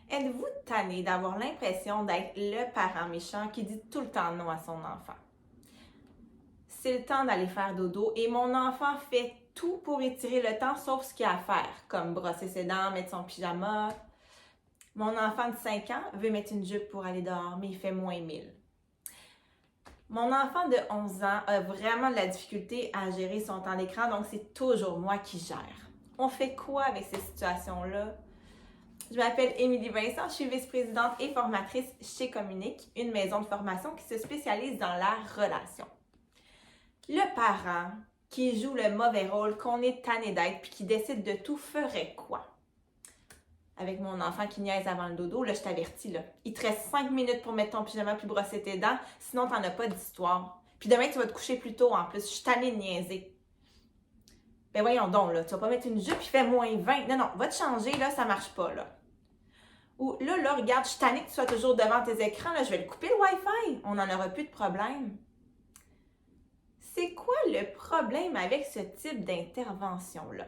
Êtes-vous tanné d'avoir l'impression d'être le parent méchant qui dit tout le temps non à son enfant? C'est le temps d'aller faire dodo et mon enfant fait tout pour étirer le temps sauf ce qu'il a à faire, comme brosser ses dents, mettre son pyjama. Mon enfant de 5 ans veut mettre une jupe pour aller dehors, mais il fait moins 1000. Mon enfant de 11 ans a vraiment de la difficulté à gérer son temps d'écran, donc c'est toujours moi qui gère. On fait quoi avec ces situations-là? Je m'appelle Émilie Vincent, je suis vice-présidente et formatrice chez Communique, une maison de formation qui se spécialise dans la relation. Le parent qui joue le mauvais rôle, qu'on est tanné d'être puis qui décide de tout ferait quoi? Avec mon enfant qui niaise avant le dodo, là, je t'avertis, là. Il te reste 5 minutes pour mettre ton pyjama puis brosser tes dents, sinon t'en as pas d'histoire. Puis demain, tu vas te coucher plus tôt en plus. Je suis tannée de niaiser. Ben voyons donc, là, tu vas pas mettre une jupe puis fait moins 20. Non, non, va te changer, là, ça marche pas, là. Ou là, regarde, je suis tannée que tu sois toujours devant tes écrans, là, je vais le couper le Wi-Fi. On n'en aura plus de problème. C'est quoi le problème avec ce type d'intervention-là?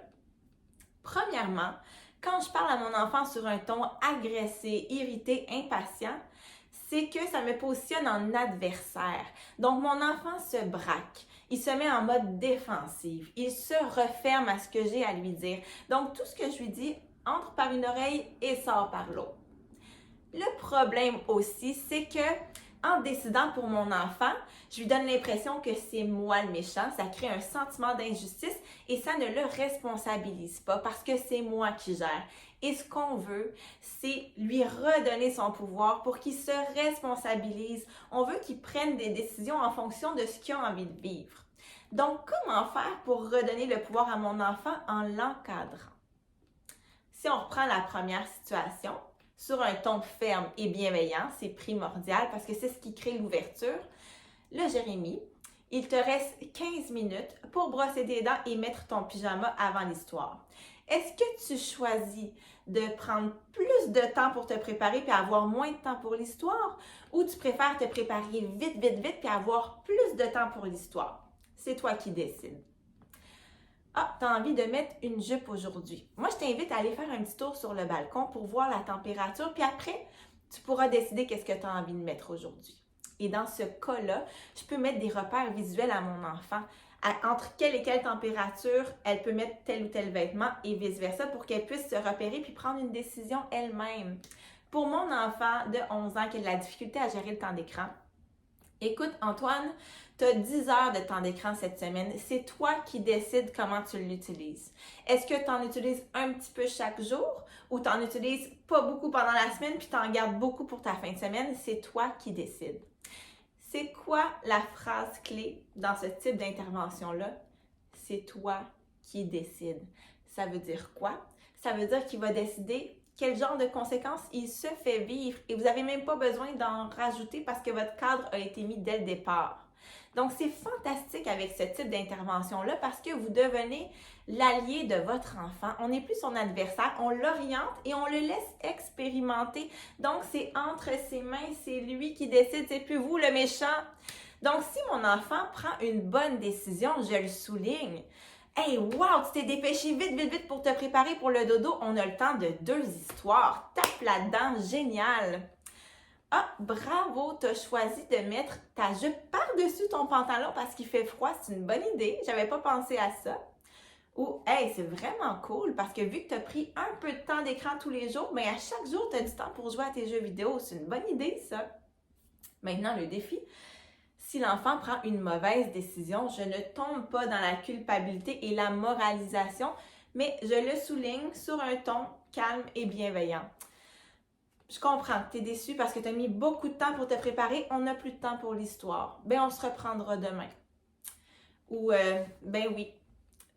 Premièrement, quand je parle à mon enfant sur un ton agressé, irrité, impatient, c'est que ça me positionne en adversaire. Donc, mon enfant se braque. Il se met en mode défensif. Il se referme à ce que j'ai à lui dire. Donc, tout ce que je lui dis entre par une oreille et sort par l'autre. Le problème aussi, c'est que en décidant pour mon enfant, je lui donne l'impression que c'est moi le méchant, ça crée un sentiment d'injustice et ça ne le responsabilise pas parce que c'est moi qui gère. Et ce qu'on veut, c'est lui redonner son pouvoir pour qu'il se responsabilise. On veut qu'il prenne des décisions en fonction de ce qu'il a envie de vivre. Donc, comment faire pour redonner le pouvoir à mon enfant en l'encadrant? Si on reprend la première situation, sur un ton ferme et bienveillant, c'est primordial parce que c'est ce qui crée l'ouverture. Là, Jérémy, il te reste 15 minutes pour brosser tes dents et mettre ton pyjama avant l'histoire. Est-ce que tu choisis de prendre plus de temps pour te préparer puis avoir moins de temps pour l'histoire ou tu préfères te préparer vite puis avoir plus de temps pour l'histoire? C'est toi qui décides. Ah, tu as envie de mettre une jupe aujourd'hui. Moi, je t'invite à aller faire un petit tour sur le balcon pour voir la température, puis après, tu pourras décider qu'est-ce que tu as envie de mettre aujourd'hui. Et dans ce cas-là, je peux mettre des repères visuels à mon enfant, entre quelle et quelle température elle peut mettre tel ou tel vêtement et vice-versa pour qu'elle puisse se repérer puis prendre une décision elle-même. Pour mon enfant de 11 ans qui a de la difficulté à gérer le temps d'écran, écoute, Antoine, tu as 10 heures de temps d'écran cette semaine. C'est toi qui décides comment tu l'utilises. Est-ce que tu en utilises un petit peu chaque jour ou tu en utilises pas beaucoup pendant la semaine puis tu en gardes beaucoup pour ta fin de semaine? C'est toi qui décides. C'est quoi la phrase clé dans ce type d'intervention-là? C'est toi qui décides. Ça veut dire quoi? Ça veut dire qu'il va décider quel genre de conséquences il se fait vivre et vous n'avez même pas besoin d'en rajouter parce que votre cadre a été mis dès le départ. Donc, c'est fantastique avec ce type d'intervention-là parce que vous devenez l'allié de votre enfant. On n'est plus son adversaire, on l'oriente et on le laisse expérimenter. Donc, c'est entre ses mains, c'est lui qui décide, c'est plus vous le méchant. Donc, si mon enfant prend une bonne décision, je le souligne. Hey, wow, tu t'es dépêché vite pour te préparer pour le dodo. On a le temps de 2 histoires. Tape là-dedans, génial. Ah, bravo, tu as choisi de mettre ta jupe par-dessus ton pantalon parce qu'il fait froid. C'est une bonne idée. J'avais pas pensé à ça. Ou, hey, c'est vraiment cool parce que vu que tu as pris un peu de temps d'écran tous les jours, mais à chaque jour, tu as du temps pour jouer à tes jeux vidéo. C'est une bonne idée, ça. Maintenant, le défi. Si l'enfant prend une mauvaise décision, je ne tombe pas dans la culpabilité et la moralisation, mais je le souligne sur un ton calme et bienveillant. Je comprends que tu es déçu parce que tu as mis beaucoup de temps pour te préparer, on n'a plus de temps pour l'histoire. Ben, on se reprendra demain. Ou, ben oui,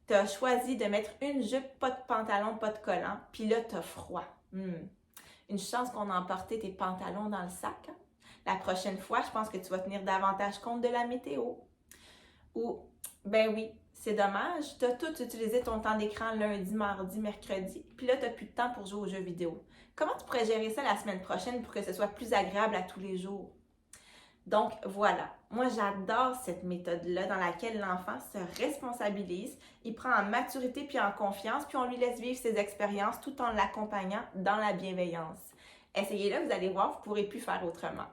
tu as choisi de mettre une jupe, pas de pantalon, pas de collant, puis là, tu as froid. Une chance qu'on a emporté tes pantalons dans le sac. Hein? La prochaine fois, je pense que tu vas tenir davantage compte de la météo. Ou, ben oui, c'est dommage, tu as tout utilisé ton temps d'écran lundi, mardi, mercredi, puis là, tu n'as plus de temps pour jouer aux jeux vidéo. Comment tu pourrais gérer ça la semaine prochaine pour que ce soit plus agréable à tous les jours? Donc, voilà. Moi, j'adore cette méthode-là dans laquelle l'enfant se responsabilise, il prend en maturité puis en confiance, puis on lui laisse vivre ses expériences tout en l'accompagnant dans la bienveillance. Essayez-le, vous allez voir, vous ne pourrez plus faire autrement.